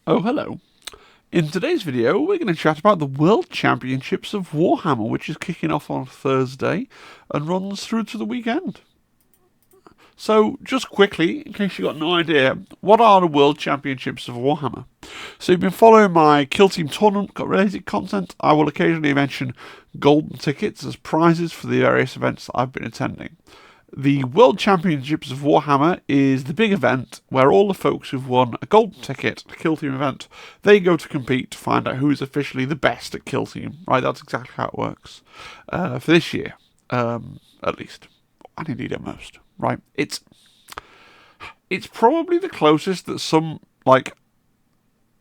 Oh, hello. In today's video, we're going to chat about the World Championships of Warhammer, which is kicking off on Thursday and runs through to the weekend. So, just quickly, in case you've got no idea, what are the World Championships of Warhammer? So, you've been following my Kill Team tournament related content. I will occasionally mention golden tickets as prizes for the various events that I've been attending. The World Championships of Warhammer is the big event where all the folks who've won a golden ticket, a Kill Team event, they go to compete to find out who is officially the best at Kill Team. Right, that's exactly how it works for this year, at least, and indeed at most. Right, it's probably the closest that some like.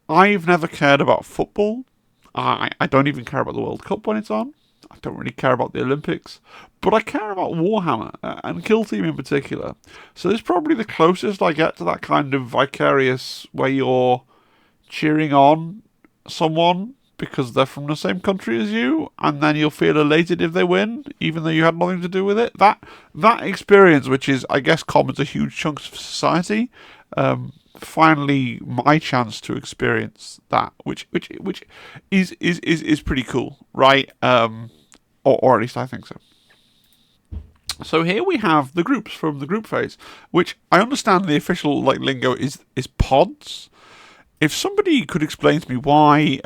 I've never cared about football. I don't even care about the World Cup when it's on. I don't really care about the Olympics, but I care about Warhammer and Kill Team in particular. So this is probably the closest I get to that kind of vicarious where you're cheering on someone because they're from the same country as you, and then you'll feel elated if they win, even though you had nothing to do with it. That experience, which is, I guess, common to huge chunks of society. Finally, my chance to experience that, which is pretty cool, right? Or at least I think so. So here we have the groups from the group phase, which I understand the official lingo is pods. If somebody could explain to me why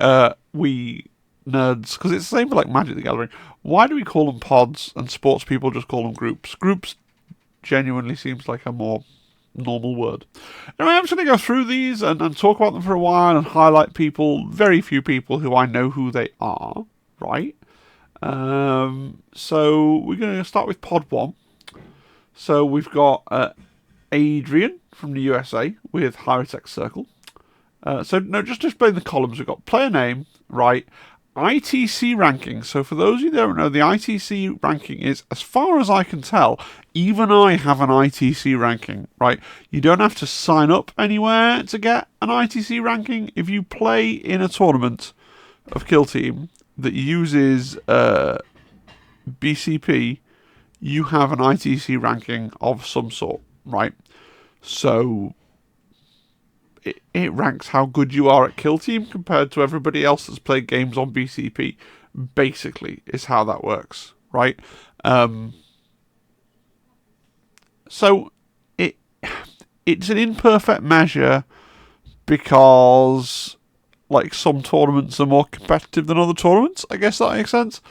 we nerds, because it's the same for like Magic the Gathering, why do we call them pods and sports people just call them groups? Groups genuinely seems like a more normal word. Anyway, I'm just going to go through these and talk about them for a while and highlight people, very few people who I know who they are, right? So we're going to start with Pod 1. So we've got Adrian from the USA with High-Tech Circle. Just to explain the columns, we've got player name, right? ITC ranking. So for those of you who don't know, the ITC ranking is, as far as I can tell, even I have an ITC ranking, right? You don't have to sign up anywhere to get an ITC ranking. If you play in a tournament of Kill Team that uses BCP, you have an ITC ranking of some sort, right? So it ranks how good you are at Kill Team compared to everybody else that's played games on BCP. Basically, is how that works, right? So it's an imperfect measure because like some tournaments are more competitive than other tournaments. I guess that makes sense.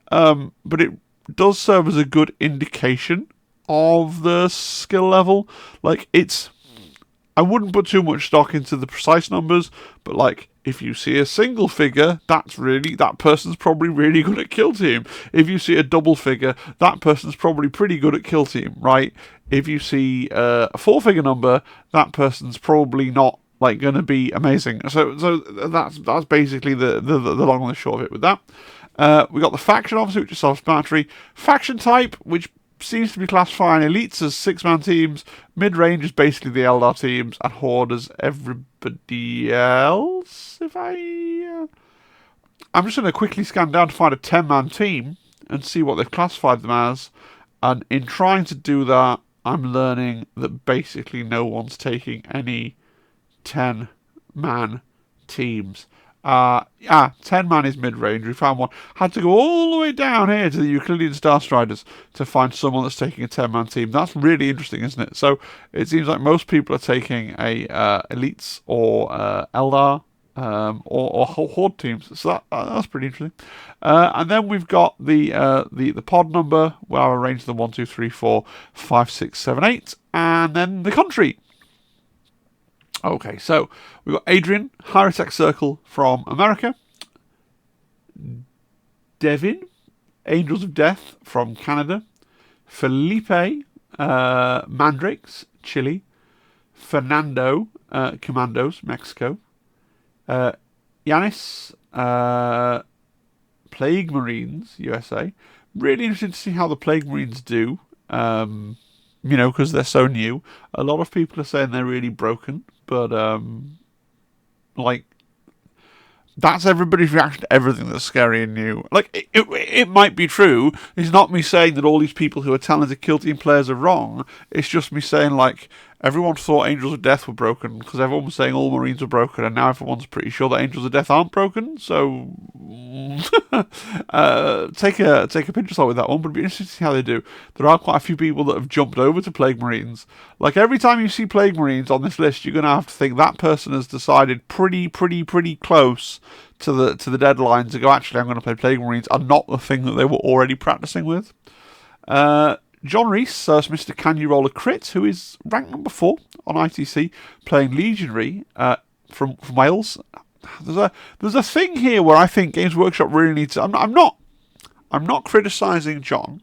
But it does serve as a good indication of the skill level. Like I wouldn't put too much stock into the precise numbers, but like if you see a single figure, that person's probably really good at Kill Team. If you see a double figure, that person's probably pretty good at Kill Team, right? If you see a four-figure number, that person's probably not like going to be amazing. So that's basically the long and the short of it with that. We got the faction, obviously, which is self-explanatory. Faction type, which seems to be classifying elites as six-man teams, mid-range is basically the Eldar teams, and Horde as everybody else. I'm just going to quickly scan down to find a 10-man team and see what they've classified them as. And in trying to do that, I'm learning that basically no one's taking any 10-man teams. 10-man is mid-range. We found one. Had to go all the way down here to the Euclidean Starstriders to find someone that's taking a 10-man team. That's really interesting, isn't it? So it seems like most people are taking a elites or Eldar or Horde teams. So that's pretty interesting. And then we've got the pod number where I've arranged them 1, 2, 3, 4, 5, 6, 7, 8, and then the country. Okay, so we've got Adrian, High-Tech Circle from America. Devin, Angels of Death from Canada. Felipe, Mandrakes, Chile. Fernando, Commandos, Mexico. Yanis, Plague Marines, USA. Really interested to see how the Plague Marines do. Because they're so new. A lot of people are saying they're really broken, but That's everybody's reaction to everything that's scary and new. Like, it might be true. It's not me saying that all these people who are talented kill team players are wrong. It's just me saying, like, everyone thought Angels of Death were broken because everyone was saying all Marines were broken, and now everyone's pretty sure that Angels of Death aren't broken. So, take a pinch of salt with that one, but it'd be interesting to see how they do. There are quite a few people that have jumped over to Plague Marines. Like, every time you see Plague Marines on this list, you're going to have to think that person has decided pretty close to the deadline to go, actually, I'm going to play Plague Marines, and not the thing that they were already practicing with. John Reese, Mr. Can You Roll a Crit, who is ranked number 4 on ITC, playing Legionary from Wales. There's a thing here where I think Games Workshop really needs to... I'm not criticising John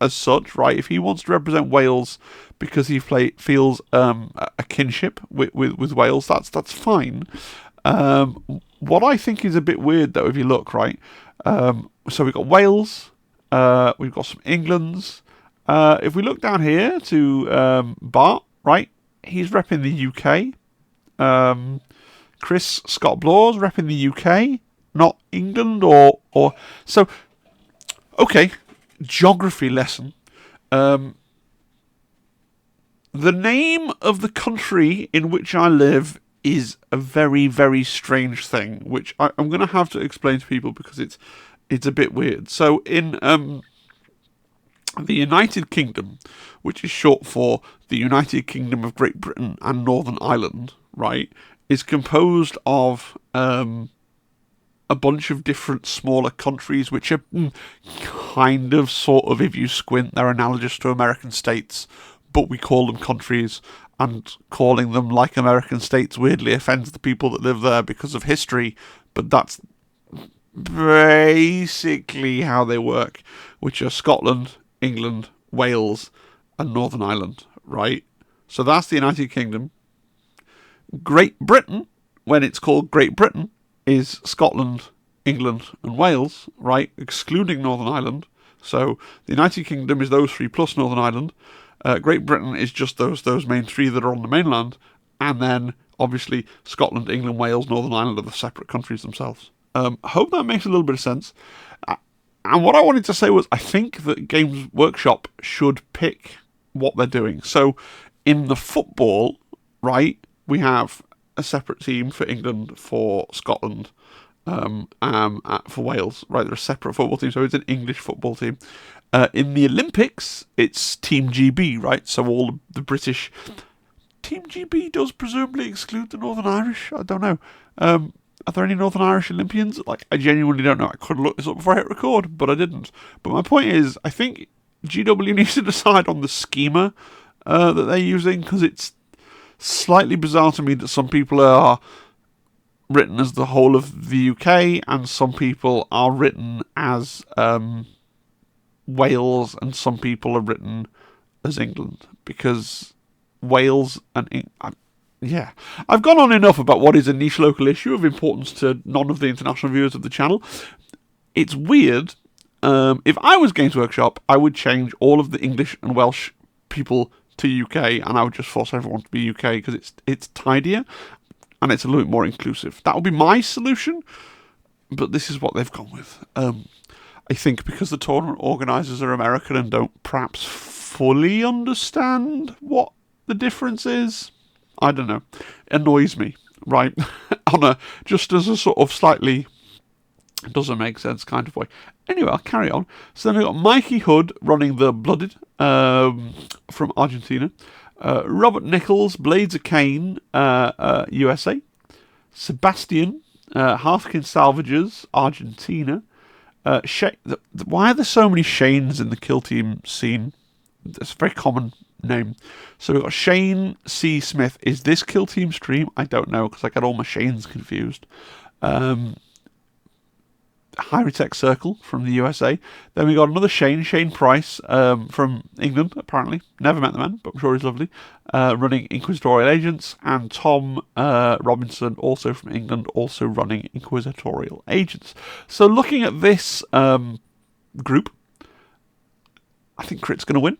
as such, right? If he wants to represent Wales because he feels a kinship with Wales, that's fine. What I think is a bit weird, though, if you look, right? So we've got Wales, we've got some Englands. If we look down here to Bart, right? He's repping the UK. Chris Scott Blaw's repping the UK, not England or so. Okay, geography lesson. The name of the country in which I live is a very strange thing, which I'm going to have to explain to people because it's a bit weird. So in the United Kingdom, which is short for the United Kingdom of Great Britain and Northern Ireland, right, is composed of a bunch of different smaller countries, which are kind of, sort of, if you squint, they're analogous to American states, but we call them countries, and calling them like American states weirdly offends the people that live there because of history, but that's basically how they work, which are Scotland, England, Wales, and Northern Ireland, right? So that's the United Kingdom. Great Britain, when it's called Great Britain, is Scotland, England, and Wales, right? Excluding Northern Ireland. So the United Kingdom is those three plus Northern Ireland. Great Britain is just those main three that are on the mainland. And then, obviously, Scotland, England, Wales, Northern Ireland are the separate countries themselves. Hope that makes a little bit of sense. And what I wanted to say was, I think that Games Workshop should pick what they're doing. So, in the football, right, we have a separate team for England, for Scotland, for Wales, right? They're a separate football team, so it's an English football team. In the Olympics, it's Team GB, right? So all the British... Team GB does presumably exclude the Northern Irish? I don't know. Are there any Northern Irish Olympians? Like, I genuinely don't know. I could have looked this up before I hit record, but I didn't. But my point is, I think GW needs to decide on the schema that they're using, because it's slightly bizarre to me that some people are written as the whole of the UK, and some people are written as Wales, and some people are written as England, because Wales and yeah, I've gone on enough about what is a niche local issue of importance to none of the international viewers of the channel. It's weird. If I was Games Workshop, I would change all of the English and Welsh people to UK, and I would just force everyone to be UK, because it's tidier and it's a little bit more inclusive. That would be my solution, but this is what they've gone with. I think because the tournament organisers are American and don't perhaps fully understand what the difference is. I don't know. It annoys me, right? Just as a sort of slightly doesn't make sense kind of way. Anyway, I'll carry on. So then we've got Mikey Hood running the Blooded from Argentina. Robert Nichols, Blades of Cain, USA. Sebastian, Hearthkin Salvagers, Argentina. Why are there so many Shanes in the kill team scene? That's a very common name. So we've got Shane C. Smith. Is this kill team stream? I don't know, because I get all my Shanes confused. Hyrotech Circle from the USA. Then we got another Shane Price from England, apparently. Never met the man, but I'm sure he's lovely. Running Inquisitorial Agents. And Tom Robinson, also from England, also running Inquisitorial Agents. So looking at this group, I think Crit's going to win.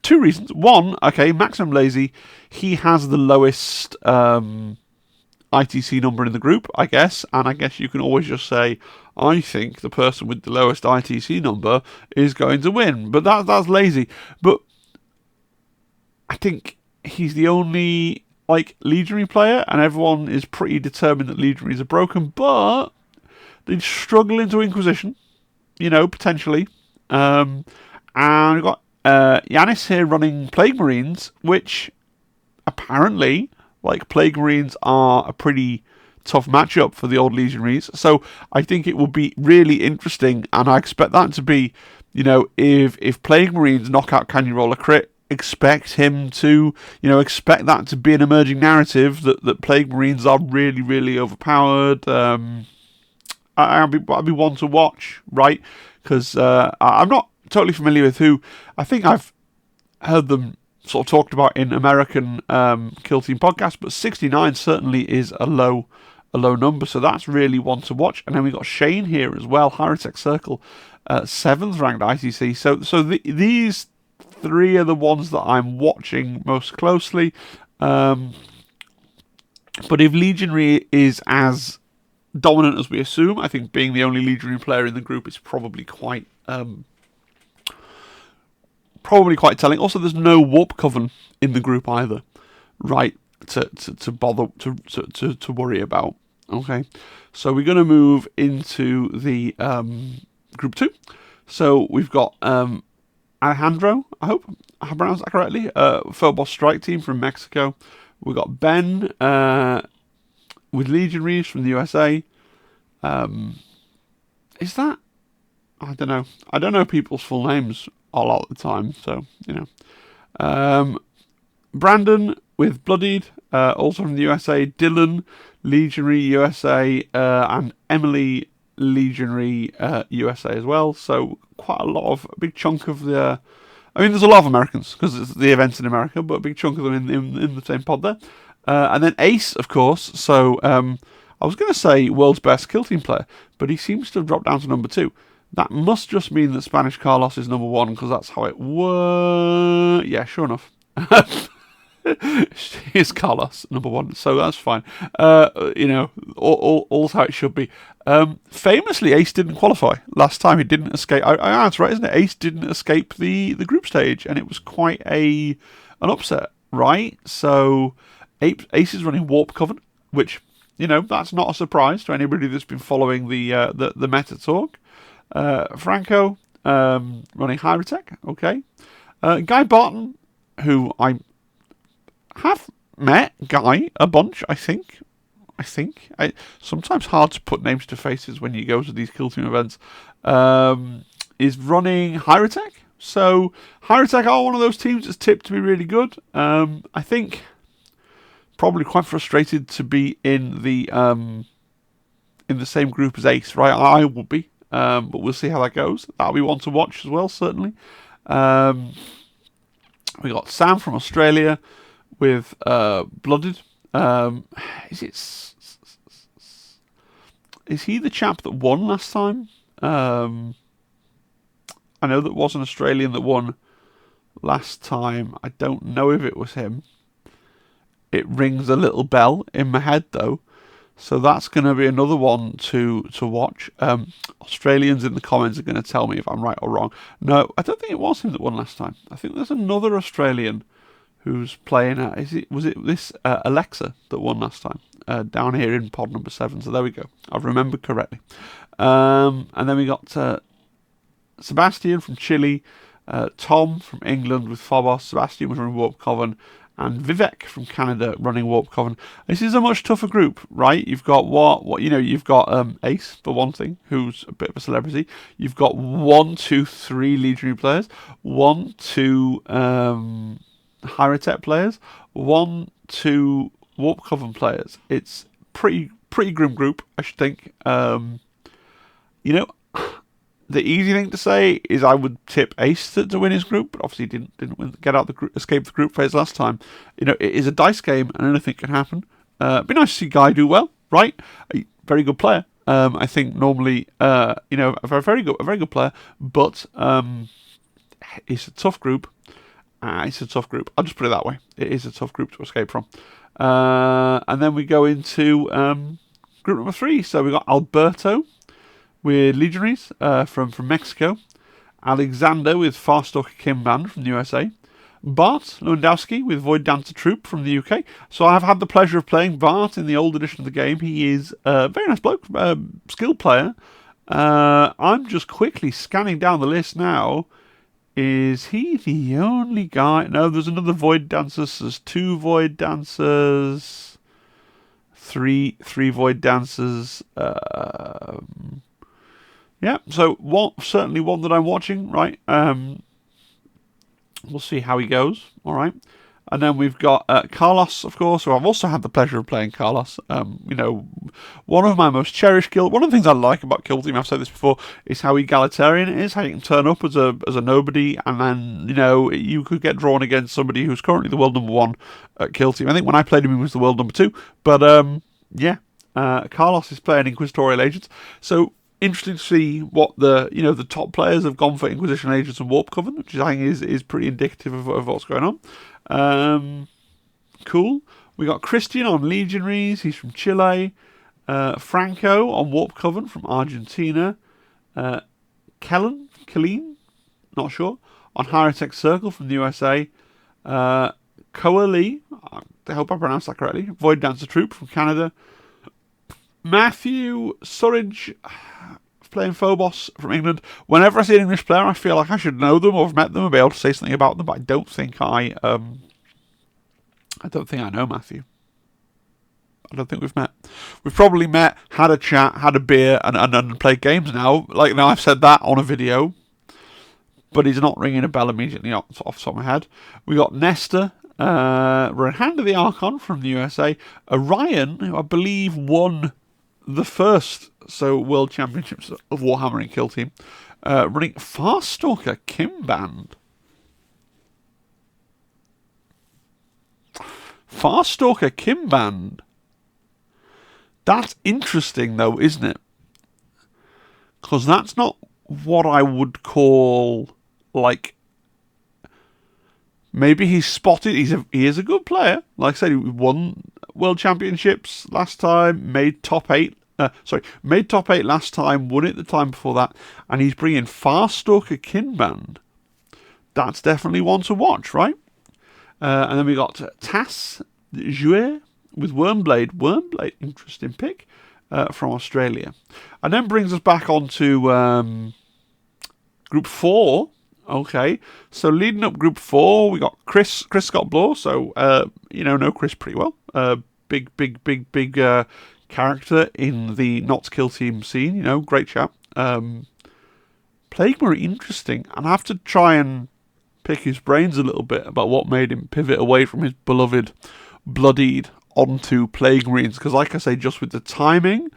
Two reasons. One, okay, Maximum Lazy, he has the lowest ITC number in the group, I guess, and I guess you can always just say, I think the person with the lowest ITC number is going to win, but that's lazy. But I think he's the only legionary player, and everyone is pretty determined that legionaries are broken, but they struggle into Inquisition, potentially. And we've got Yanis here running Plague Marines, which apparently, Plague Marines are a pretty tough matchup for the old legionaries. So I think it will be really interesting, and I expect that to be, if Plague Marines knock out Can You Roll a Crit, expect him to, expect that to be an emerging narrative that Plague Marines are really, really overpowered. I'll be one to watch, right? Because I'm not totally familiar with who. I think I've heard them sort of talked about in American Kill Team podcasts, but 69 certainly is a low number, so that's really one to watch. And then we got Shane here as well, Hierotek Circle, 7th ranked ICC. So these three are the ones that I'm watching most closely. But if Legionary is as dominant as we assume, I think being the only Legionary player in the group is probably quite telling. Also, there's no Warp Coven in the group either, right? To bother to worry about. Okay, so we're going to move into the group 2. So we've got Alejandro, I hope I pronounced that correctly, Phobos Strike Team from Mexico. We've got Ben with Legionaries from the USA. Is that... I don't know. I don't know people's full names a lot of the time, so, Brandon with Bloodied, also from the USA. Dylan, Legionary USA, and Emily, Legionary USA as well. So quite a big chunk of the... I mean, there's a lot of Americans, because it's the event's in America, but a big chunk of them in the same pod there. And then Ace, of course. So I was going to say world's best Kill Team player, but he seems to have dropped down to number 2. That must just mean that Spanish Carlos is number 1, because that's how it works. Yeah, sure enough. Here's Carlos, number 1, so that's fine. All's how it should be. Famously, Ace didn't qualify last time. He didn't escape. That's right, isn't it? Ace didn't escape the group stage, and it was quite an upset, right? So Ace is running Warp Coven, which, that's not a surprise to anybody that's been following the meta talk. Franco running Hierotek, okay. Guy Barton, who I have met a bunch, I think. Sometimes hard to put names to faces when you go to these Kill Team events. Is running Hierotek. So Hierotek are one of those teams that's tipped to be really good. I think probably quite frustrated to be in the same group as Ace, right? I will be. But we'll see how that goes. That'll be one to watch as well, certainly. We got Sam from Australia with Blooded. Is he the chap that won last time? I know that was an Australian that won last time. I don't know if it was him. It rings a little bell in my head, though. So that's going to be another one to watch. Australians in the comments are going to tell me if I'm right or wrong. No, I don't think it was him that won last time. I think there's another Australian who's playing at... Was it this Alexa that won last time? Down here in pod number 7. So there we go. I've remembered correctly. And then we got Sebastian from Chile, Tom from England with Phobos, Sebastian was running Warp Coven, and Vivek from Canada running Warp Coven. This is a much tougher group, right? You've got you've got Ace, for one thing, who's a bit of a celebrity. You've got 1, 2, 3 Legionary players, 1, 2 Hierotek players, 1, 2 Warp Coven players. It's pretty grim group, I should think. The easy thing to say is I would tip Ace to win his group, but obviously didn't escape the group phase last time. It is a dice game and anything can happen. It'd be nice to see Guy do well, right? A very good player. I think normally, a very good player, but it's a tough group. I'll just put it that way. It is a tough group to escape from. And then we go into group number 3. So we got Alberto with Legionaries from Mexico. Alexander with Farstalker Kimban from the USA. Bart Lewandowski with Void Dancer Troop from the UK. So I've had the pleasure of playing Bart in the old edition of the game. He is a very nice bloke, skilled player. I'm just quickly scanning down the list now. Is he the only guy? No, there's another Void Dancer. There's 2 Void Dancers. Three Void Dancers. Yeah, so certainly one that I'm watching, right? We'll see how he goes, all right? And then we've got Carlos, of course, who I've also had the pleasure of playing Carlos. One of my most cherished kill. One of the things I like about Kill Team, I've said this before, is how egalitarian it is. How you can turn up as a nobody, and then you could get drawn against somebody who's currently the world number 1 at Kill Team. I think when I played him, he was the world number 2. But Carlos is playing Inquisitorial Agents, so interesting to see what the top players have gone for Inquisition Agents and Warp Coven, which I think is pretty indicative of what's going on. Cool. We got Christian on Legionaries. He's from Chile. Franco on Warp Coven from Argentina. Kellen, not sure, on Heretic Circle from the USA. Koa Lee, I hope I pronounced that correctly. Void Dancer Troop from Canada. Matthew Surridge, playing Phobos from England. Whenever I see an English player, I feel like I should know them or have met them and be able to say something about them, but I don't think I know Matthew. I don't think we've met. We've probably met, had a chat, had a beer, and played games now. Like, now I've said that on a video, but he's not ringing a bell immediately off the top of my head. We got Nestor, Hand of the Archon from the USA. Orion, who I believe won the first World Championships of Warhammer and Kill Team, running Farstalker Kimban. Farstalker Kimban. That's interesting, though, isn't it? Because that's not what I would call, like, maybe he's spotted. He is a good player. Like I said, he won World Championships last time, made top 8. Made top 8 last time, won it the time before that, and he's bringing Farstalker Kinband. That's definitely one to watch, right? And then we got Tass Jouer with Wormblade. Wormblade, interesting pick from Australia. And then brings us back onto Group 4. Okay, so leading up Group 4, we got Chris Scott Bloor. So, know Chris pretty well. Big character in the Not Kill Team scene. Great chap. Plague Marine, interesting. And I have to try and pick his brains a little bit about what made him pivot away from his beloved Bloodied onto Plague Marines. Because, like I say, just with the timing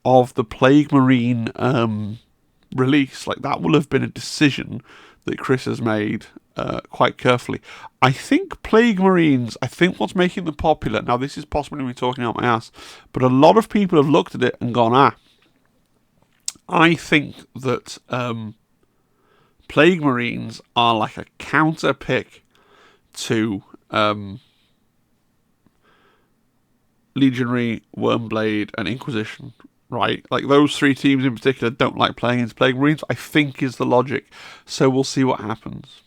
of the Plague Marine release, like, that will have been a decision that Chris has made quite carefully. I think Plague Marines, what's making them popular, now this is possibly me talking out my ass, but a lot of people have looked at it and gone, I think that Plague Marines are like a counter pick to Legionary, Wormblade, and Inquisition, right? Like, those 3 teams in particular don't like playing against Plague Marines, I think is the logic. So we'll see what happens.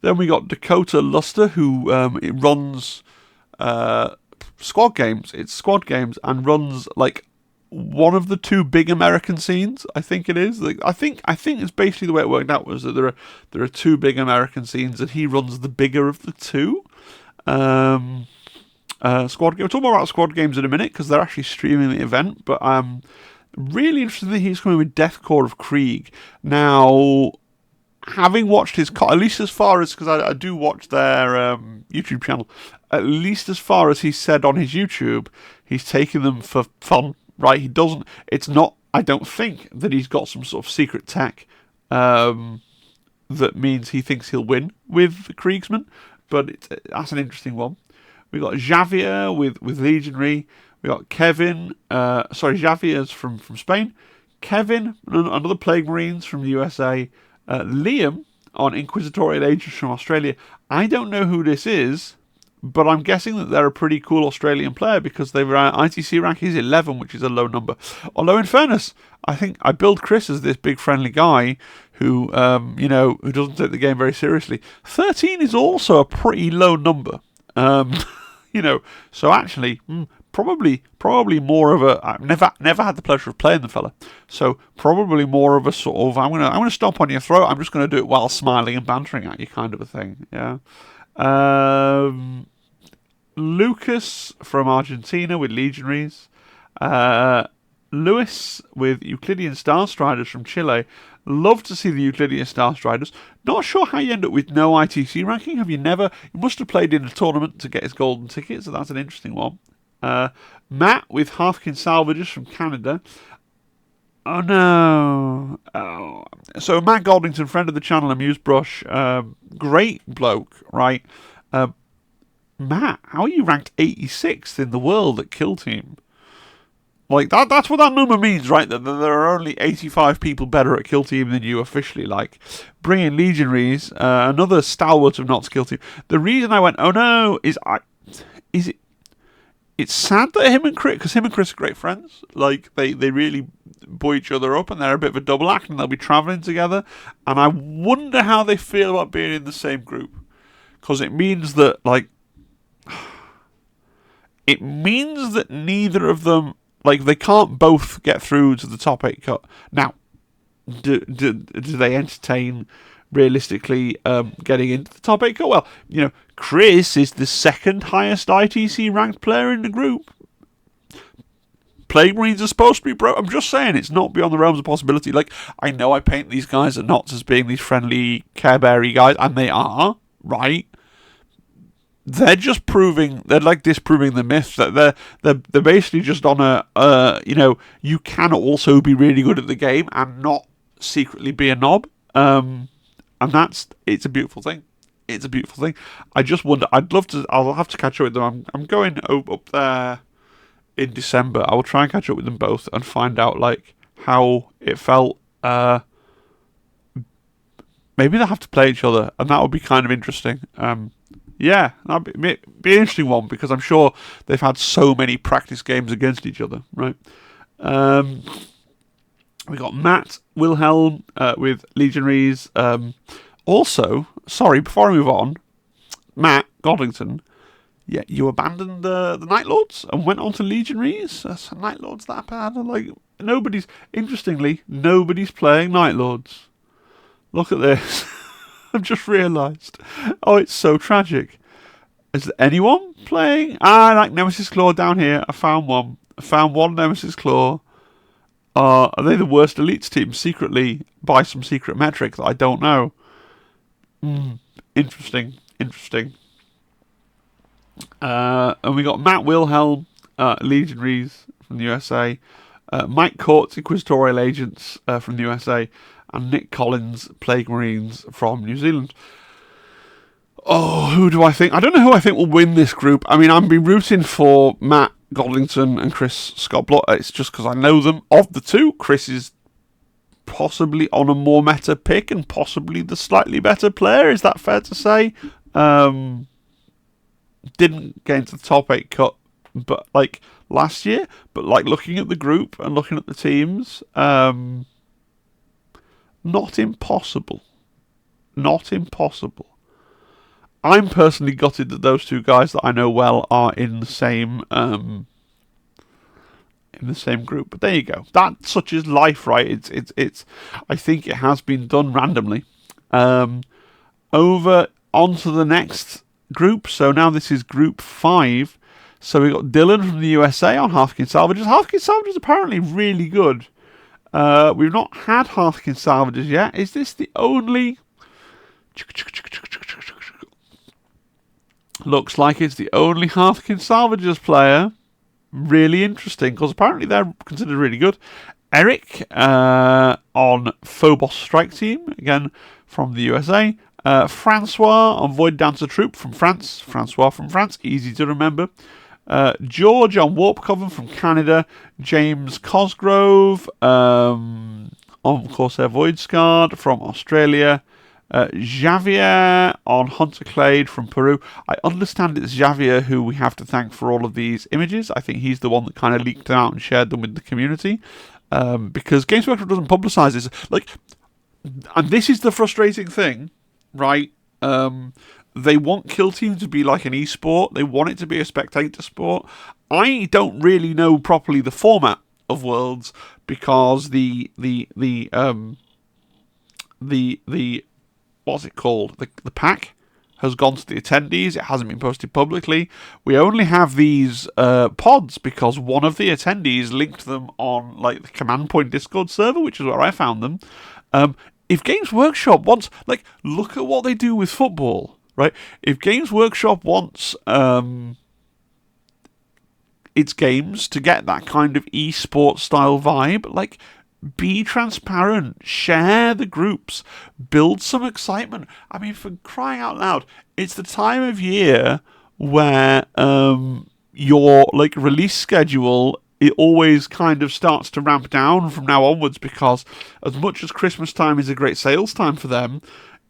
Then we got Dakota Luster, who it runs squad games. It's squad games and runs like one of the 2 big American scenes. I think it is. Like, I think it's basically the way it worked out was that there are 2 big American scenes, and he runs the bigger of the 2. Squad game. We'll talk more about squad games in a minute because they're actually streaming the event. But really interesting that he's coming with Deathcore of Krieg. Now, having watched his, at least as far as, because I do watch their YouTube channel, at least as far as he said on his YouTube, he's taking them for fun, right? It's not, I don't think that he's got some sort of secret tech that means he thinks he'll win with the Kriegsman, but that's an interesting one. We got Javier with Legionary. We got Kevin, Javier's from Spain. Kevin, another Plague Marines from the USA. Liam on Inquisitorial Agents from Australia. I don't know who this is, but I'm guessing that they're a pretty cool Australian player because their ITC rank is 11, which is a low number. Although, in fairness, I think I build Chris as this big friendly guy who, who doesn't take the game very seriously. 13 is also a pretty low number. So actually, probably more of a. I've never had the pleasure of playing the fella, so probably more of a sort of I'm gonna stomp on your throat. I'm just gonna do it while smiling and bantering at you, kind of a thing. Yeah. Lucas from Argentina with Legionaries. Lewis with Euclidean Star Striders from Chile. Love to see the Euclidean Star Striders. Not sure how you end up with no ITC ranking. Have you never? You must have played in a tournament to get his golden ticket, so that's an interesting one. Matt with Halfkin Salvages from Canada. Oh no. Oh. So Matt Goldington, friend of the channel, Amusebrush, great bloke, right? Matt, how are you ranked 86th in the world at Kill Team? Like, that's what that number means, right? That there are only 85 people better at Kill Team than you officially. Like, bring in Legionaries, another stalwart of Not's Kill Team. The reason I went, oh no, it's sad that him and Chris are great friends. Like, they really buoy each other up, and they're a bit of a double act, and they'll be travelling together. And I wonder how they feel about being in the same group. Because it means that, neither of them, they can't both get through to the top 8 cut. Now, do they entertain, realistically, getting into the top 8 cut? Well, Chris is the second highest ITC ranked player in the group. Plague Marines are supposed to be broke. I'm just saying, it's not beyond the realms of possibility. I know I paint these guys at Knots as being these friendly, care-beary guys, and they are, right? They're just disproving the myth that they're basically just on you can also be really good at the game and not secretly be a knob. And it's a beautiful thing. It's a beautiful thing. I just wonder. I'll have to catch up with them. I'm going up there in December. I will try and catch up with them both and find out how it felt. Maybe they'll have to play each other, and that would be kind of interesting. Yeah, that'd be an interesting one because I'm sure they've had so many practice games against each other, right? We got Matt Wilhelm with Legionaries. Also, sorry, before I move on, Matt Goddington, yeah, you abandoned the Night Lords and went on to Legionaries. So Night Lords that bad? Nobody's playing Night Lords. Look at this. I've just realised. Oh, it's so tragic. Is there anyone playing? I like Nemesis Claw down here. I found one. Nemesis Claw. Are they the worst elites team secretly by some secret metric that I don't know? Interesting. And we got Matt Wilhelm, Legionaries from the USA. Mike Courts, Inquisitorial Agents from the USA. And Nick Collins, Plague Marines from New Zealand. Oh, who do I think? I don't know who I think will win this group. I mean, I'm be rooting for Matt Goldington and Chris Scott Blott. It's just because I know them. Of the two, Chris is possibly on a more meta pick and possibly the slightly better player. Is that fair to say? Didn't get into the top 8 cut, but last year. But looking at the group and looking at the teams, not impossible. I'm personally gutted that those two guys that I know well are in the same group. But there you go. That such is life, right? It's. I think it has been done randomly. Over onto the next group. So now this is Group 5. So we got Dylan from the USA on Halfkin Salvages. Halfkin Salvages apparently really good. We've not had Halfkin Salvages yet. Is this the only? Looks like it's the only Halfkin Salvages player. Really interesting, because apparently they're considered really good. Eric on Phobos Strike Team, again from the USA. Francois on Void Dancer Troop from France. Francois from France, easy to remember. George on Warp Coven from Canada. James Cosgrove on Corsair Void Scarred from Australia. Javier on Hunter Clade from Peru. I understand it's Javier who we have to thank for all of these images. I think he's the one that kind of leaked them out and shared them with the community. Because Games Workshop doesn't publicise this. Like, and this is the frustrating thing, right? They want Kill Team to be like an esport. They want it to be a spectator sport. I don't really know properly the format of Worlds because the what's it called? The pack has gone to the attendees. It hasn't been posted publicly. We only have these pods because one of the attendees linked them on like the Command Point Discord server, which is where I found them. If Games Workshop wants, like, look at what they do with football, right? If Games Workshop wants its games to get that kind of esports style vibe, like, be transparent, share the groups, build some excitement. I mean, for crying out loud, it's the time of year where your like release schedule, it always kind of starts to ramp down from now onwards, because as much as Christmas time is a great sales time for them,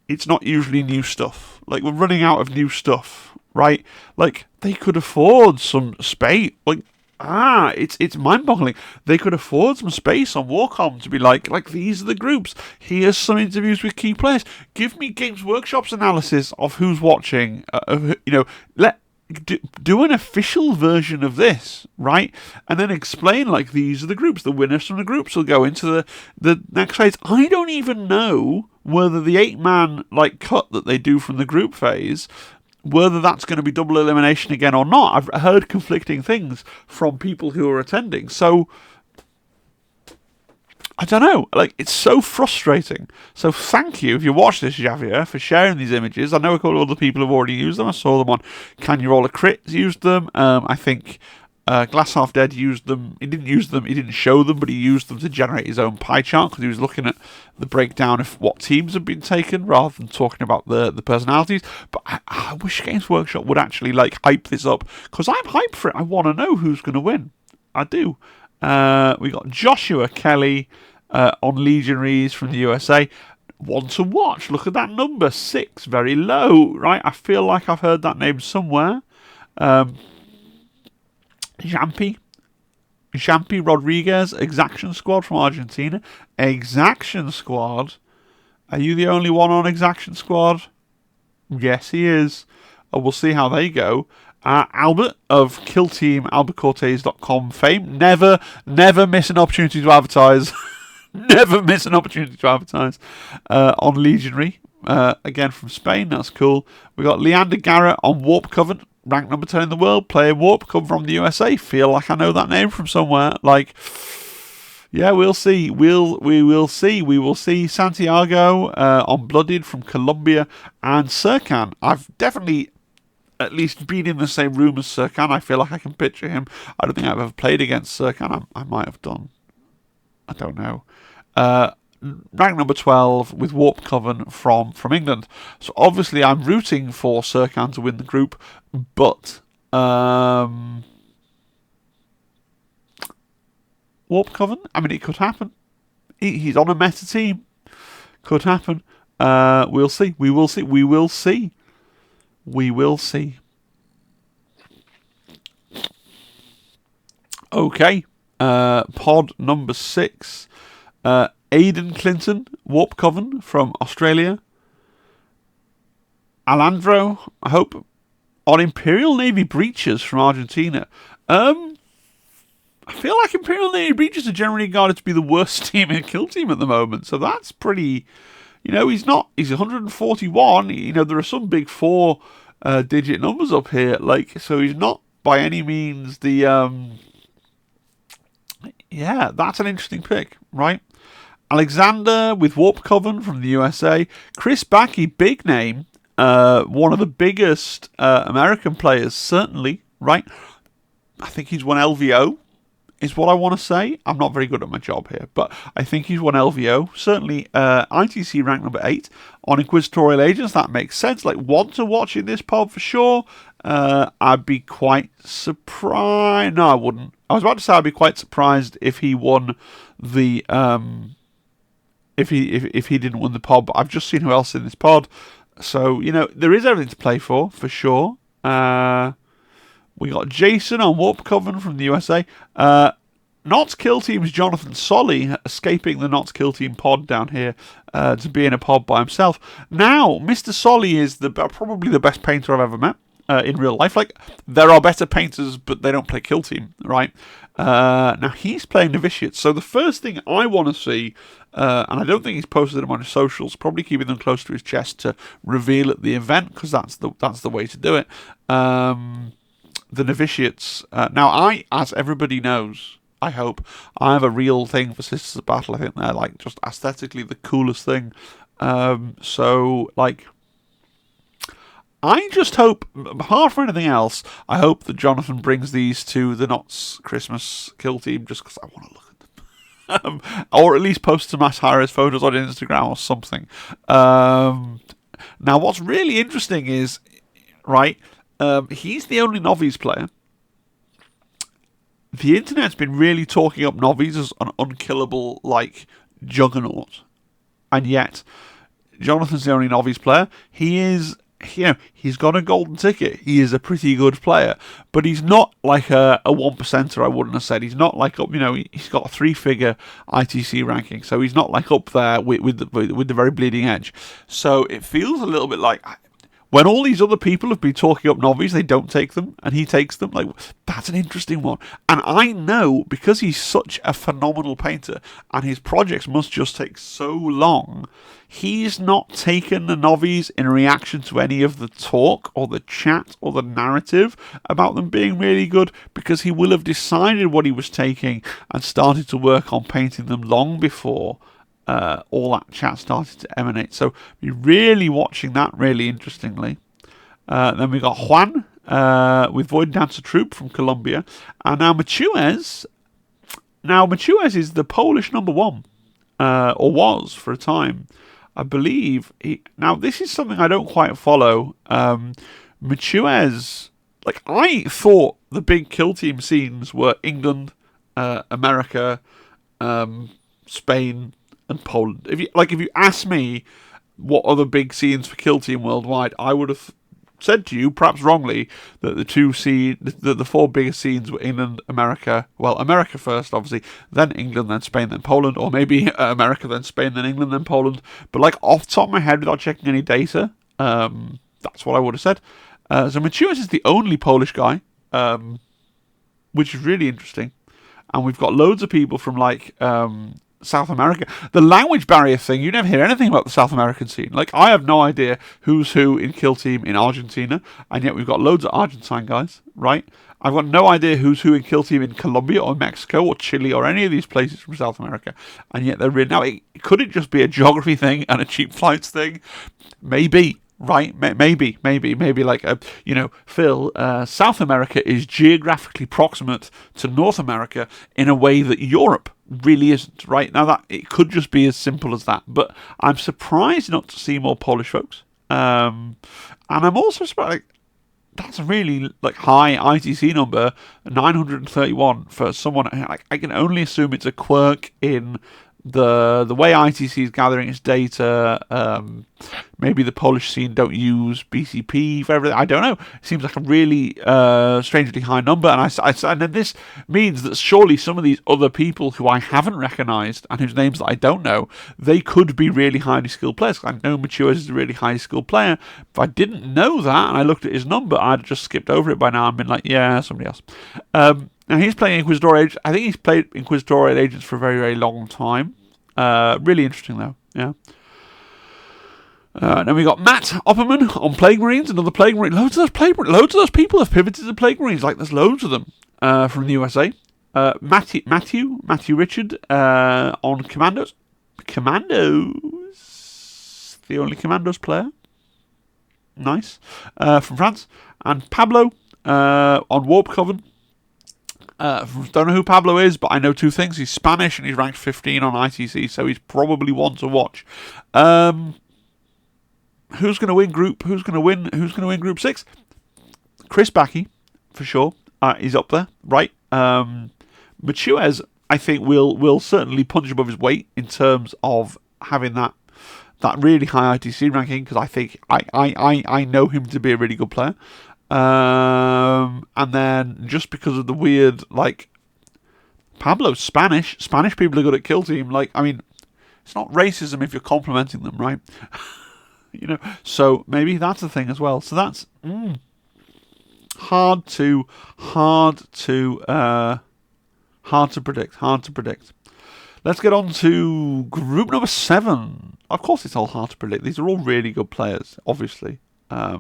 it's not usually new stuff. Like, we're running out of new stuff, right? Like, they could afford some space. Like, it's mind-boggling. They could afford some space on Warcom to be like these are the groups. Here's some interviews with key players. Give me Games Workshop's analysis of who's watching. Do an official version of this, right? And then explain, like, these are the groups. The winners from the groups will go into the next phase. I don't even know whether the 8-man like cut that they do from the group phase, whether that's going to be double elimination again or not. I've heard conflicting things from people who are attending. So, I don't know. Like, it's so frustrating. So thank you, if you watch this, Javier, for sharing these images. I know a couple of other people have already used them. I saw them on Can You Roll a Crit used them. I think Glass Half Dead used them. He didn't use them. He didn't show them, but he used them to generate his own pie chart because he was looking at the breakdown of what teams have been taken rather than talking about the personalities. But I wish Games Workshop would actually like hype this up, because I'm hyped for it. I want to know who's going to win. I do. We got Joshua Kelly on Legionaries from the USA. One to watch. Look at that number, 6, very low, right? I feel like I've heard that name somewhere. Jampi Rodriguez, Exaction Squad from Argentina. Exaction Squad? Are you the only one on Exaction Squad? Yes, he is. We'll see how they go. Albert of KillTeamAlbertCortez.com fame. Never miss an opportunity to advertise. Never miss an opportunity to advertise. On Legionary. Again from Spain. That's cool. We got Leander Garrett on Warp Coven. Ranked number 10 in the world, playing Warp, come from the USA. Feel like I know that name from somewhere. Like, yeah, we'll see. We will see. We will see Santiago on Blooded from Colombia, and Serkan. I've definitely at least been in the same room as Serkan. I feel like I can picture him. I don't think I've ever played against Serkan. I might have done. I don't know. Rank number 12 with Warp Coven from England. So obviously I'm rooting for Serkan to win the group, but Warp Coven, I mean, it could happen. He's on a meta team. Could happen. We'll see. We will see. We will see. We will see. Okay. Pod number 6. Aidan Clinton, Warp Coven from Australia. Alandro, I hope, on Imperial Navy Breaches from Argentina. I feel like Imperial Navy Breaches are generally regarded to be the worst team in Kill Team at the moment, so that's pretty, he's 141, there are some big 4-digit numbers up here, like, so he's not by any means the, that's an interesting pick, right? Alexander with Warp Coven from the USA. Chris Backey, big name. One of the biggest American players, certainly, right? I think he's won LVO, is what I want to say. I'm not very good at my job here, but I think he's won LVO. Certainly, ITC rank number 8 on Inquisitorial Agents. That makes sense. Like, want to watch in this pod for sure. I'd be quite surprised. No, I wouldn't. I was about to say I'd be quite surprised if he won the if he didn't win the pod. But I've just seen who else is in this pod, so there is everything to play for sure. We got Jason on Warp Coven from the USA. Not Kill Team's Jonathan Solly escaping the Not Kill Team pod down here to be in a pod by himself. Now, Mr. Solly is probably the best painter I've ever met in real life. Like, there are better painters, but they don't play Kill Team, right? Now, he's playing Novitiates. So the first thing I want to see, and I don't think he's posted them on his socials, probably keeping them close to his chest to reveal at the event, because that's the way to do it. The Novitiates. Now, as everybody knows, I hope, I have a real thing for Sisters of Battle. I think they're like just aesthetically the coolest thing. So like, I just hope, apart from anything else, I hope that Jonathan brings these to the Knots Christmas Kill Team just because I want to look at them. Or at least post some high-res photos on Instagram or something. Now, what's really interesting is, right, he's the only Novice player. The internet's been really talking up Novice as an unkillable, like, juggernaut. And yet, Jonathan's the only Novice player. He is, he's got a golden ticket. He is a pretty good player. But he's not like a 1%er, I wouldn't have said. He's not like up, he's got a 3-figure ITC ranking. So he's not like up there with the very bleeding edge. So it feels a little bit like, when all these other people have been talking up Novice, they don't take them, and he takes them. Like, that's an interesting one. And I know, because he's such a phenomenal painter, and his projects must just take so long, he's not taken the Novice in reaction to any of the talk, or the chat, or the narrative about them being really good, because he will have decided what he was taking, and started to work on painting them long before all that chat started to emanate. So we're really watching that really interestingly. Then we got Juan with Void Dancer Troop from Colombia. And now Machuez. Now Machuez is the Polish number 1, or was for a time. I believe. Now this is something I don't quite follow. Machuez, like, I thought the big Kill Team scenes were England, America, Spain, and Poland. If you ask me what other big scenes for Kill Team worldwide, I would have said to you, perhaps wrongly, that the 4 biggest scenes were England, America. Well, America first, obviously, then England, then Spain, then Poland, or maybe America, then Spain, then England, then Poland. But like off the top of my head, without checking any data, that's what I would have said. So Machuez is the only Polish guy, which is really interesting, and we've got loads of people from like South America. The language barrier thing, you never hear anything about the South American scene. Like, I have no idea who's who in Kill Team in Argentina, and yet we've got loads of Argentine guys, right? I've got no idea who's who in Kill Team in Colombia or Mexico or Chile or any of these places from South America, and yet they're in. Now, could it just be a geography thing and a cheap flights thing? Maybe. Right, maybe like, Phil, South America is geographically proximate to North America in a way that Europe really isn't, right? Now, that it could just be as simple as that, but I'm surprised not to see more Polish folks. And I'm also surprised, like, that's a really like high ITC number, 931 for someone. Like, I can only assume it's a quirk in the way ITC is gathering its data. Maybe the Polish scene don't use BCP for everything. I don't know. It seems like a really strangely high number, and then this means that surely some of these other people who I haven't recognised and whose names that I don't know, they could be really highly skilled players. I know Machuez is a really highly skilled player. If I didn't know that and I looked at his number, I'd just skipped over it by now and been like, yeah, somebody else. Now he's playing Inquisitor Agents. I think he's played Inquisitor Agents for a very, very long time. Really interesting though, yeah. Then we got Matt Opperman on Plague Marines, another Plague Marine. Loads of those people have pivoted to Plague Marines. Like, there's loads of them from the USA. Matthew Richard on Commandos. The only Commandos player. Nice. From France. And Pablo on Warp Coven. Don't know who Pablo is, but I know 2 things. He's Spanish and he's ranked 15 on ITC, so he's probably one to watch. Who's going to win Group 6? Chris Backey, for sure. He's up there, right? Machuez, I think, will certainly punch above his weight in terms of having that really high ITC ranking, because I think I know him to be a really good player. And then just because of the weird, like, Pablo's Spanish people are good at kill team. Like, I mean, it's not racism if you're complimenting them, right? So maybe that's a thing as well. So that's hard to predict. Let's get on to group number 7. Of course, it's all hard to predict. These are all really good players, obviously. There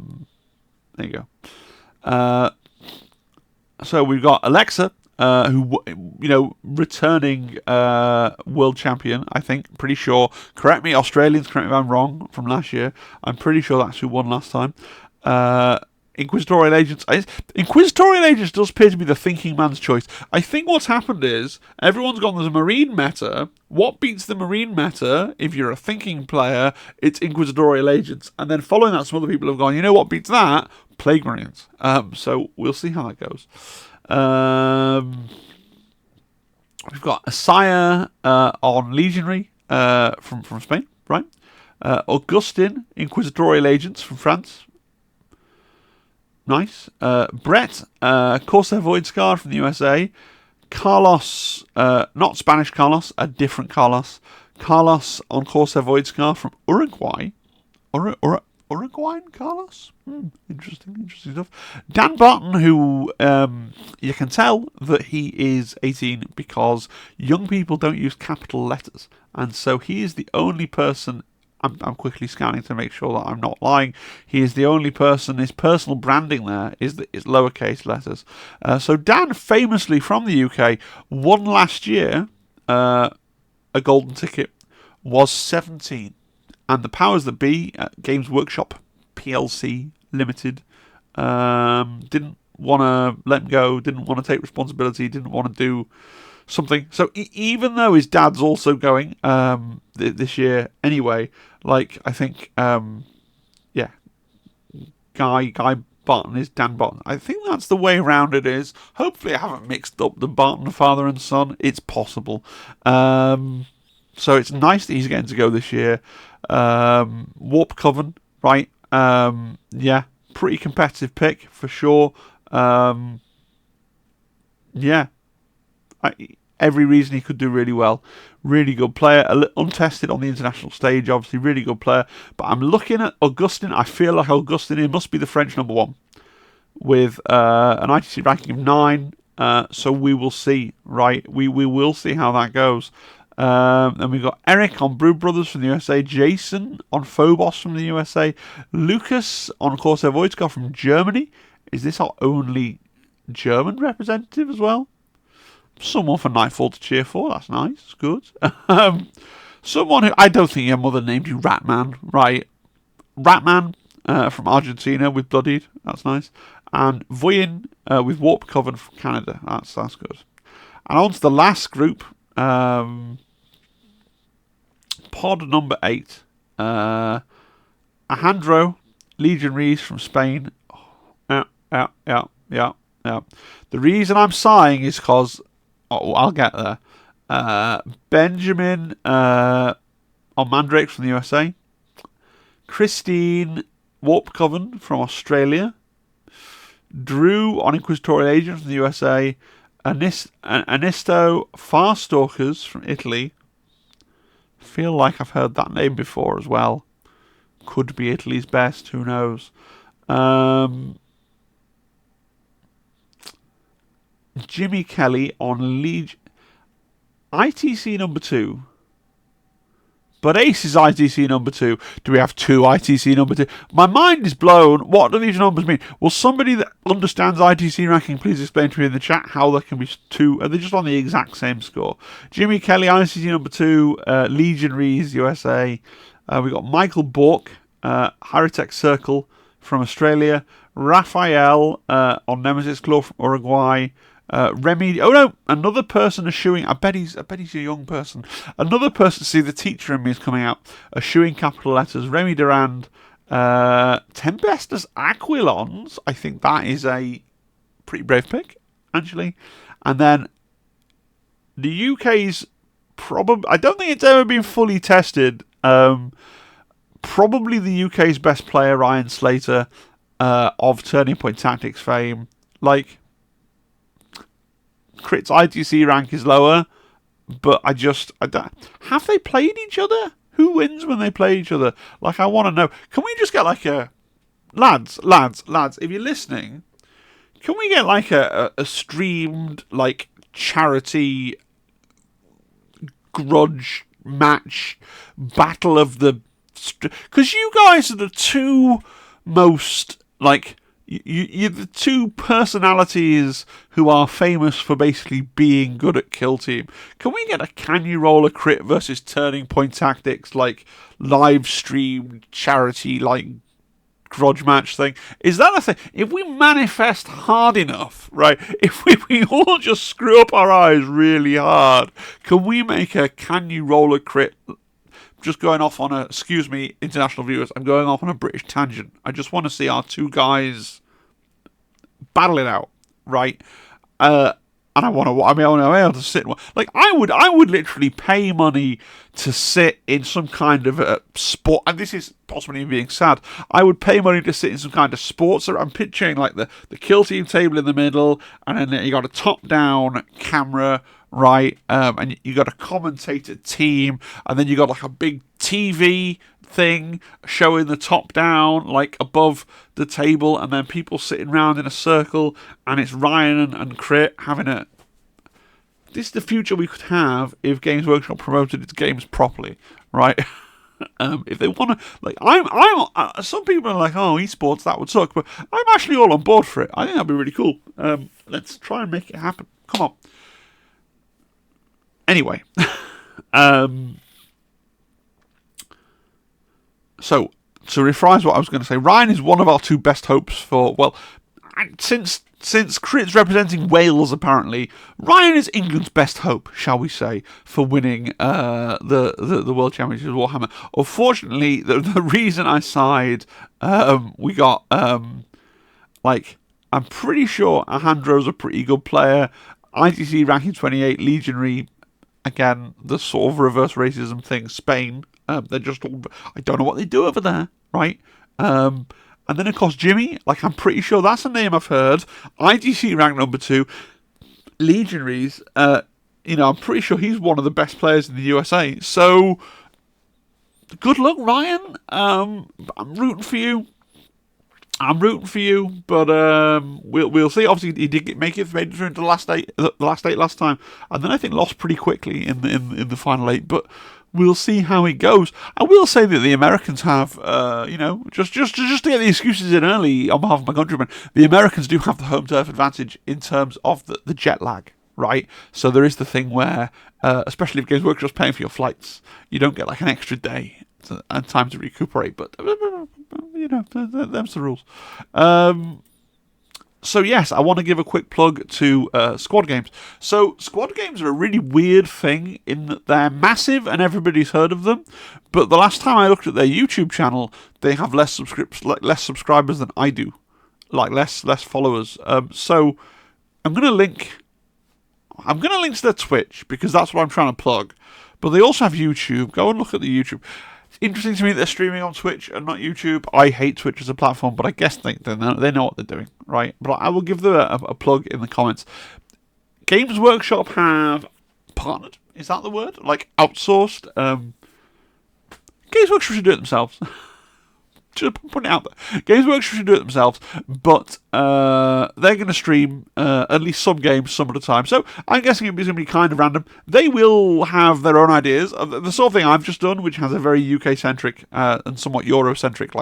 you go. So we've got Alexa, who, returning world champion, I think. Pretty sure. Correct me, Australians, correct me if I'm wrong, from last year. I'm pretty sure that's who won last time. Inquisitorial Agents. Inquisitorial Agents does appear to be the thinking man's choice. I think what's happened is everyone's gone, there's a Marine meta. What beats the Marine meta, if you're a thinking player, it's Inquisitorial Agents. And then following that, some other people have gone, you know what beats that? Plague Marines. So we'll see how that goes. We've got Asaya on Legionary from Spain, right? Augustin, Inquisitorial Agents from France. Nice. Brett, Corsair Voidscar from the USA. Carlos, not Spanish Carlos, a different Carlos. Carlos on Corsair Voidscar from Uruguay. Uruguayan Carlos? Interesting stuff. Dan Barton, who you can tell that he is 18 because young people don't use capital letters. And so he is the only person, I'm quickly scanning to make sure that I'm not lying, he is the only person, his personal branding there is lowercase letters. So Dan, famously from the UK, won last year a golden ticket, was 17. And the powers that be, Games Workshop PLC Limited, didn't want to let him go, didn't want to take responsibility, didn't want to do something. So even though his dad's also going this year anyway, like, I think, Guy Barton is Dan Barton. I think that's the way around it is. Hopefully I haven't mixed up the Barton father and son. It's possible. So it's nice that he's getting to go this year. Warp Coven, right? Pretty competitive pick for sure. Every reason he could do really well. Really good player, untested on the international stage, obviously, really good player. But I'm looking at Augustin. I feel like Augustin, he must be the French number 1 with an ITC ranking of 9. So we will see, right? We will see how that goes. Then we've got Eric on Brew Brothers from the USA, Jason on Phobos from the USA, Lucas on Corsair Voidscar from Germany. Is this our only German representative as well? Someone for Nightfall to cheer for. That's nice. Good. Someone who, I don't think your mother named you Ratman, right? Ratman from Argentina with Bloodied. That's nice. And Voyin with Warp Coven from Canada. That's good. And on to the last group. Pod number 8. Alejandro Legionaries from Spain. Yeah. The reason I'm sighing is because, I'll get there. Benjamin on Mandrake from the USA. Christine Warp Coven from Australia. Drew on Inquisitorial Agent from the USA. Anisto Farstalkers from Italy. Feel like I've heard that name before as well. Could be Italy's best, who knows. Jimmy Kelly on ITC number 2. But Ace is ITC number 2. Do we have 2 ITC number 2? My mind is blown. What do these numbers mean? Will somebody that understands ITC ranking please explain to me in the chat how there can be 2? Are they just on the exact same score? Jimmy Kelly, ITC number 2. Legionaries, USA. We got Michael Bork, Hierotex Circle from Australia. Raphael on Nemesis Claw from Uruguay. Remy, another person eschewing. I bet he's a young person. Another person, see, the teacher in me is coming out. Eschewing capital letters. Remy Durand, Tempestus Aquilons. I think that is a pretty brave pick, actually. And then the UK's probably. I don't think it's ever been fully tested. Probably the UK's best player, Ryan Slater, of Turning Point Tactics fame. Like, Crit's ITC rank is lower, but I don't. Have they played each other? Who wins when they play each other? Like, I want to know. Can we just get like a lads? If you're listening, can we get like a streamed like charity grudge match battle of the? Because you guys are the two most like. You're the two personalities who are famous for basically being good at Kill Team. Can we get a Can You Roll a Crit versus Turning Point Tactics, like, live streamed charity, like, grudge match thing? Is that a thing? If we manifest hard enough, right, if we all just screw up our eyes really hard, can we make a Can You Roll a Crit? Just going off on excuse me, international viewers, I'm going off on a British tangent. I just want to see our two guys battle it out, right? And I want to be able to sit. Like, I would literally pay money to sit in some kind of a sport. And this is possibly being sad. I would pay money to sit in some kind of sports. So I'm picturing like the Kill Team table in the middle, and then you got a top-down camera, right? And you got a commentator team, and then you got like a big TV thing showing the top down, like above the table, and then people sitting around in a circle, and it's Ryan and Crit having a. This is the future we could have if Games Workshop promoted its games properly, right? If they want to, like, some people are like, oh, esports, that would suck, but I'm actually all on board for it. I think that'd be really cool. Let's try and make it happen. Come on. Anyway, so to rephrase what I was going to say, Ryan is one of our two best hopes for, well, since Crit's representing Wales, apparently, Ryan is England's best hope, shall we say, for winning the World Championships of Warhammer. Unfortunately, the reason I side, we got, like, I'm pretty sure Alejandro's a pretty good player. ITC ranking 28, Legionary, again, the sort of reverse racism thing, Spain. They're just all, I don't know what they do over there, right? And then, of course, Jimmy, like, I'm pretty sure that's a name I've heard. ITC rank number 2. Legionaries, I'm pretty sure he's one of the best players in the USA. So, good luck, Ryan. I'm rooting for you. But we'll see. Obviously, he did made it through into the last eight last time, and then I think lost pretty quickly in the final 8. But we'll see how it goes. I will say that the Americans have, just to get the excuses in early on behalf of my countrymen, the Americans do have the home turf advantage in terms of the jet lag, right? So there is the thing where, especially if Games Workshop's paying for your flights, you don't get like an extra day and time to recuperate. But them's the rules. So yes, I want to give a quick plug to Squad Games. So Squad Games are a really weird thing in that they're massive and everybody's heard of them. But the last time I looked at their YouTube channel, they have less subscribers than I do, like less followers. So I'm gonna link to their Twitch because that's what I'm trying to plug. But they also have YouTube. Go and look at the YouTube. Interesting to me that they're streaming on Twitch and not YouTube. I hate Twitch as a platform, but I guess they know what they're doing, right? But I will give them a plug in the comments. Games Workshop have partnered. Is that the word? Like outsourced. Games Workshop should do it themselves. Just putting it out there. Games Workshop should do it themselves, but they're going to stream at least some games some of the time. So I'm guessing it's going to be kind of random. They will have their own ideas. The sort of thing I've just done, which has a very UK-centric and somewhat Euro-centric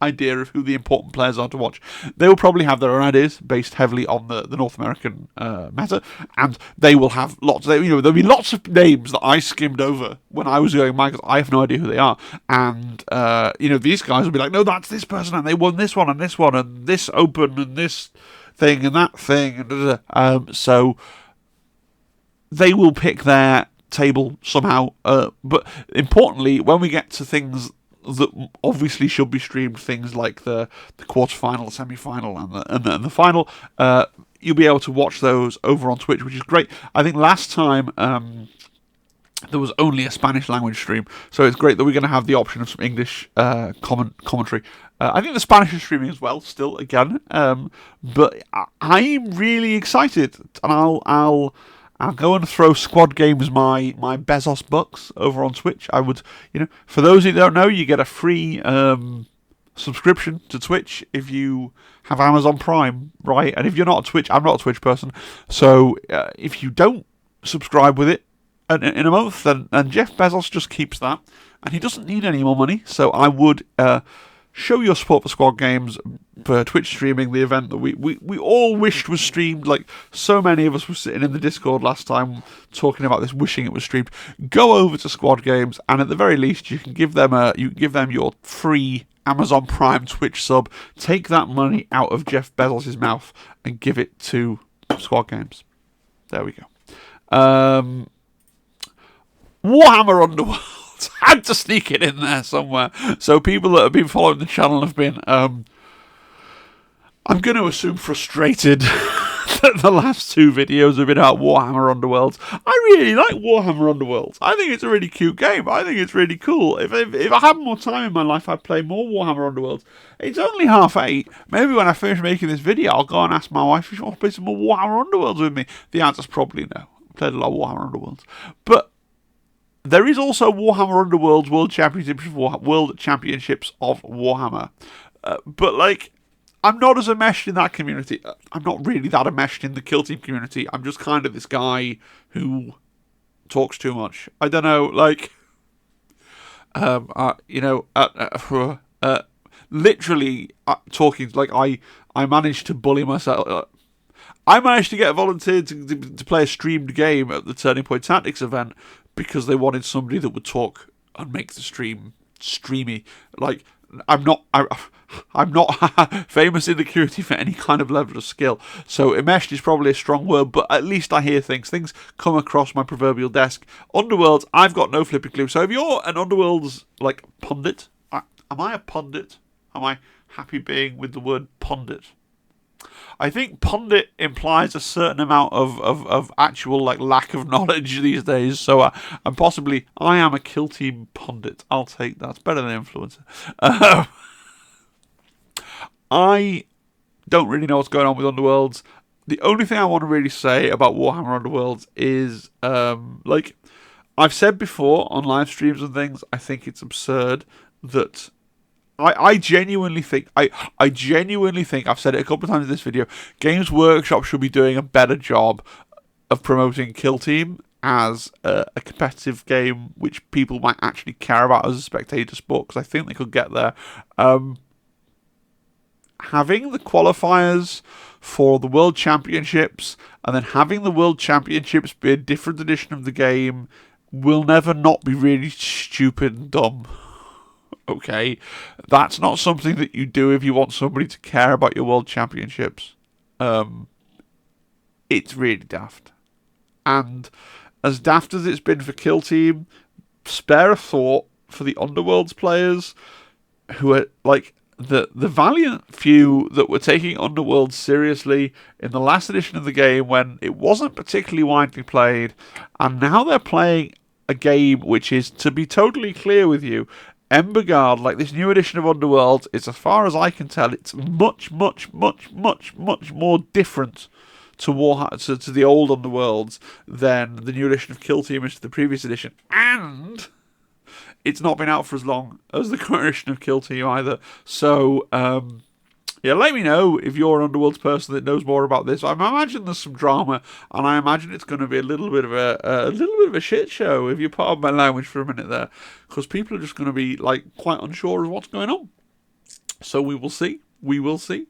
idea of who the important players are to watch. They will probably have their own ideas based heavily on the North American meta, and they will have lots. There'll be lots of names that I skimmed over when I was going mine because I have no idea who they are. And these guys will be like, no, that's this person, and they won this one, and this open, and this thing, and that thing, and so they will pick their table somehow. But importantly, when we get to things that obviously should be streamed, things like the quarterfinal, semi-final, and the final, you'll be able to watch those over on Twitch, which is great. I think last time there was only a Spanish language stream. So it's great that we're going to have the option of some English commentary. I think the Spanish is streaming as well, still again. But I'm really excited, and I'll go and throw Squad Games my Bezos bucks over on Twitch. I would, for those who don't know, you get a free subscription to Twitch if you have Amazon Prime, right? And if you're not a Twitch, I'm not a Twitch person, so if you don't subscribe with it in a month, then Jeff Bezos just keeps that, and he doesn't need any more money. So I would show your support for Squad Games for Twitch streaming the event that we all wished was streamed. Like, so many of us were sitting in the Discord last time talking about this, wishing it was streamed. Go over to Squad Games, and at the very least, you can give them your free Amazon Prime Twitch sub. Take that money out of Jeff Bezos' mouth and give it to Squad Games. There we go. Warhammer Underworld. Had to sneak it in there somewhere. So people that have been following the channel have been, I'm going to assume, frustrated that the last two videos have been about Warhammer Underworlds. I really like Warhammer Underworlds. I think it's a really cute game. I think it's really cool. If I had more time in my life, I'd play more Warhammer Underworlds. It's only 8:30. Maybe when I finish making this video, I'll go and ask my wife if she wants to play some more Warhammer Underworlds with me. The answer's probably no. I played a lot of Warhammer Underworlds. But there is also Warhammer Underworld's World Championships of Warhammer. But, like, I'm not as enmeshed in that community. I'm not really that enmeshed in the Kill Team community. I'm just kind of this guy who talks too much. I don't know, like, literally talking, like, I managed to bully myself. I managed to get volunteered to play a streamed game at the Turning Point Tactics event because they wanted somebody that would talk and make the stream streamy. Like, I'm not famous in the community for any kind of level of skill, so enmeshed is probably a strong word, but at least I hear things. Things come across my proverbial desk. Underworlds, I've got no flipping clue. So if you're an Underworlds, like, pundit, am I a pundit? Am I happy being with the word pundit? I think pundit implies a certain amount of actual, like, lack of knowledge these days. So I am a Kill Team pundit. I'll take that. It's better than influencer. I don't really know what's going on with Underworlds. The only thing I want to really say about Warhammer Underworlds is, like, I've said before on live streams and things, I think it's absurd that I genuinely think, I've said it a couple of times in this video, Games Workshop should be doing a better job of promoting Kill Team as a competitive game which people might actually care about as a spectator sport, because I think they could get there. Having the qualifiers for the World Championships and then having the World Championships be a different edition of the game will never not be really stupid and dumb. Okay, that's not something that you do if you want somebody to care about your World Championships. It's really daft. And as daft as it's been for Kill Team, spare a thought for the Underworlds players who are, like, the valiant few that were taking Underworlds seriously in the last edition of the game when it wasn't particularly widely played, and now they're playing a game which is, to be totally clear with you, Emberguard, like this new edition of Underworld, is, as far as I can tell, it's much, much, much, much, much more different to the old Underworlds than the new edition of Kill Team is to the previous edition. And it's not been out for as long as the current edition of Kill Team either. So, yeah, let me know if you're an Underworlds person that knows more about this. I imagine there's some drama, and I imagine it's going to be a little bit of a shit show, if you pardon my language for a minute there, because people are just going to be, like, quite unsure of what's going on. So we will see. We will see.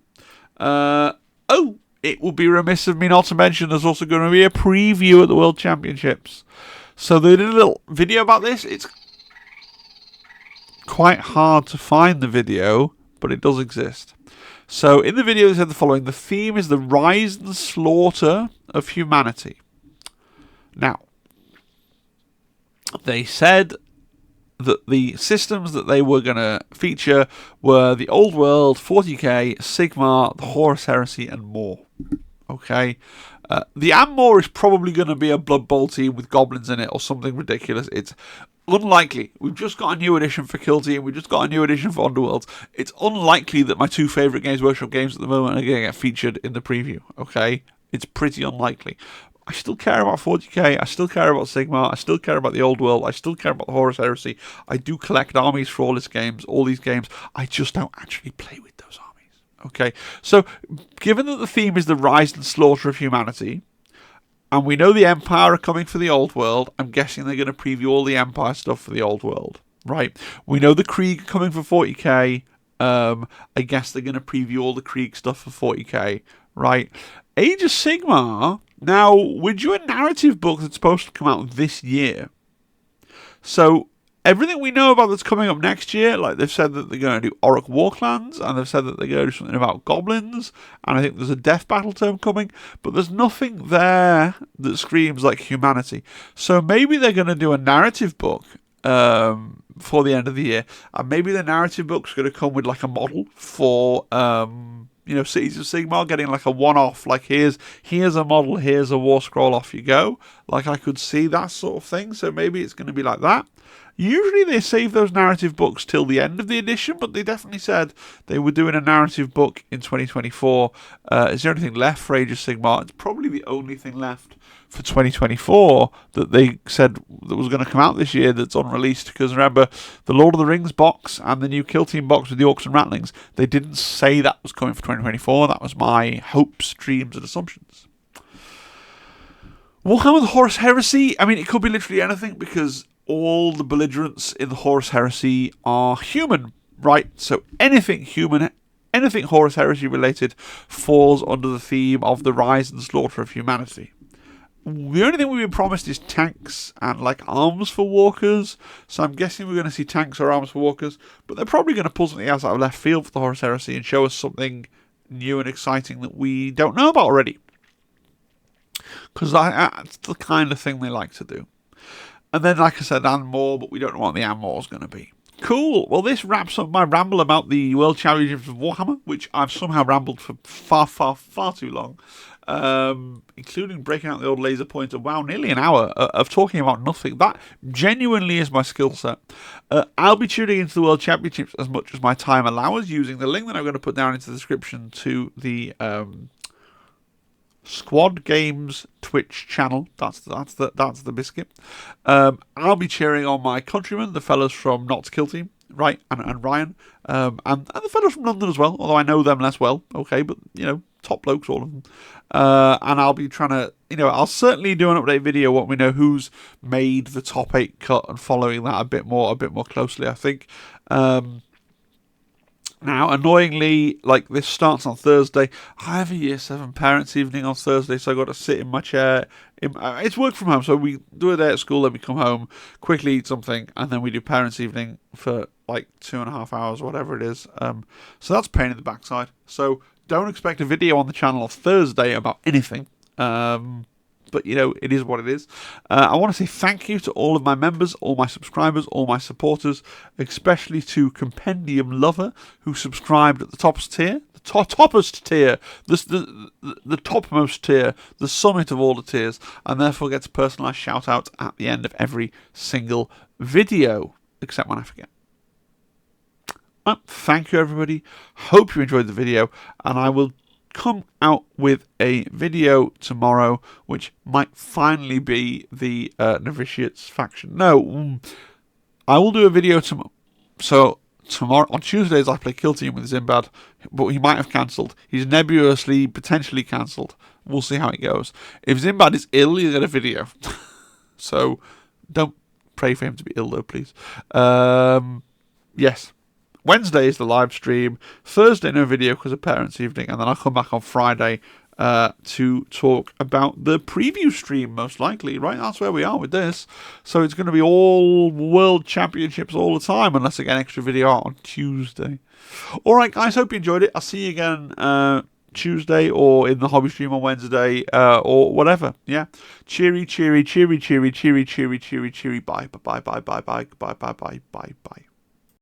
It would be remiss of me not to mention there's also going to be a preview at the World Championships. So they did a little video about this. It's quite hard to find the video, but it does exist. So in the video they said the following: the theme is the rise and slaughter of humanity. Now, they said that the systems that they were going to feature were the Old World, 40k, Sigmar, the Horus Heresy, and more. Okay, The Amor is probably going to be a Blood Bowl team with goblins in it or something ridiculous. It's unlikely. We've just got a new edition for Kill Team. We've just got a new edition for Underworld. It's unlikely that my two favourite Games Workshop games at the moment are going to get featured in the preview. Okay, it's pretty unlikely. I still care about 40k. I still care about Sigmar. I still care about the Old World. I still care about the Horus Heresy. I do collect armies for all these games. I just don't actually play with those armies. Okay, so given that the theme is the rise and slaughter of humanity, and we know the Empire are coming for the Old World, I'm guessing they're going to preview all the Empire stuff for the Old World, right? We know the Krieg are coming for 40k. I guess they're going to preview all the Krieg stuff for 40k, right? Age of Sigmar, now, we're due a narrative book that's supposed to come out this year. So everything we know about that's coming up next year, like they've said that they're going to do Orc Warclans, and they've said that they're going to do something about goblins, and I think there's a death battle tome coming, but there's nothing there that screams like humanity. So maybe they're going to do a narrative book for the end of the year, and maybe the narrative book's going to come with like a model for Cities of Sigmar, getting like a one-off, like here's a model, here's a war scroll, off you go. Like I could see that sort of thing, so maybe it's going to be like that. Usually they save those narrative books till the end of the edition, but they definitely said they were doing a narrative book in 2024. Is there anything left for Age of Sigmar? It's probably the only thing left for 2024 that they said that was going to come out this year that's unreleased, because remember, the Lord of the Rings box and the new Kill Team box with the Orcs and Rattlings, they didn't say that was coming for 2024. That was my hopes, dreams and assumptions. Warhammer the Horus Heresy, I mean, it could be literally anything, because all the belligerents in the Horus Heresy are human, right? So anything human, anything Horus Heresy related falls under the theme of the rise and slaughter of humanity. The only thing we've been promised is tanks and like arms for walkers, so I'm guessing we're going to see tanks or arms for walkers, but they're probably going to pull something else out of left field for the Horus Heresy and show us something new and exciting that we don't know about already, because that's the kind of thing they like to do. And then, like I said, and more, but we don't know what the and more is going to be. Cool. Well, this wraps up my ramble about the World Championships of Warhammer, which I've somehow rambled for far too long, including breaking out the old laser pointer. Wow, nearly an hour of talking about nothing. That genuinely is my skill set. I'll be tuning into the World Championships as much as my time allows, using the link that I'm going to put down into the description to the Squad Games Twitch channel. That's the biscuit. I'll be cheering on my countrymen, the fellas from Not to Kill Team, right, and Ryan, and the fellas from London as well, although I know them less well, okay, but, top blokes, all of them. And I'll be trying to, I'll certainly do an update video when we know who's made the top 8 cut, and following that a bit more closely, I think. Now, annoyingly, like, this starts on Thursday. I have a Year 7 parents' evening on Thursday, so I've got to sit in my chair. It's work from home, so we do a day at school, then we come home, quickly eat something, and then we do parents' evening for, like, 2.5 hours, whatever it is. So that's a pain in the backside. So don't expect a video on the channel on Thursday about anything. But, it is what it is. I want to say thank you to all of my members, all my subscribers, all my supporters, especially to Compendium Lover, who subscribed at the toppest tier, the toppest tier, the topmost tier, the summit of all the tiers, and therefore gets a personalised shout-out at the end of every single video, except when I forget. Thank you, everybody. Hope you enjoyed the video, and I will come out with a video tomorrow, which might finally be the Novitiates faction. No, I will do a video tomorrow. So tomorrow, on Tuesdays, I play Kill Team with Zimbad, but he might have cancelled. He's nebulously, potentially cancelled. We'll see how it goes. If Zimbad is ill, you'll get a video. So don't pray for him to be ill, though, please. Yes. Wednesday is the live stream. Thursday, no video because of parents' evening. And then I'll come back on Friday to talk about the preview stream, most likely, right? That's where we are with this. So it's going to be all World Championships all the time, unless I get an extra video out on Tuesday. All right, guys, hope you enjoyed it. I'll see you again Tuesday or in the hobby stream on Wednesday or whatever. Yeah. Cheery, cheery, cheery, cheery, cheery, cheery, cheery, cheery. Bye, bye, bye, bye, bye, bye, bye, bye, bye, bye.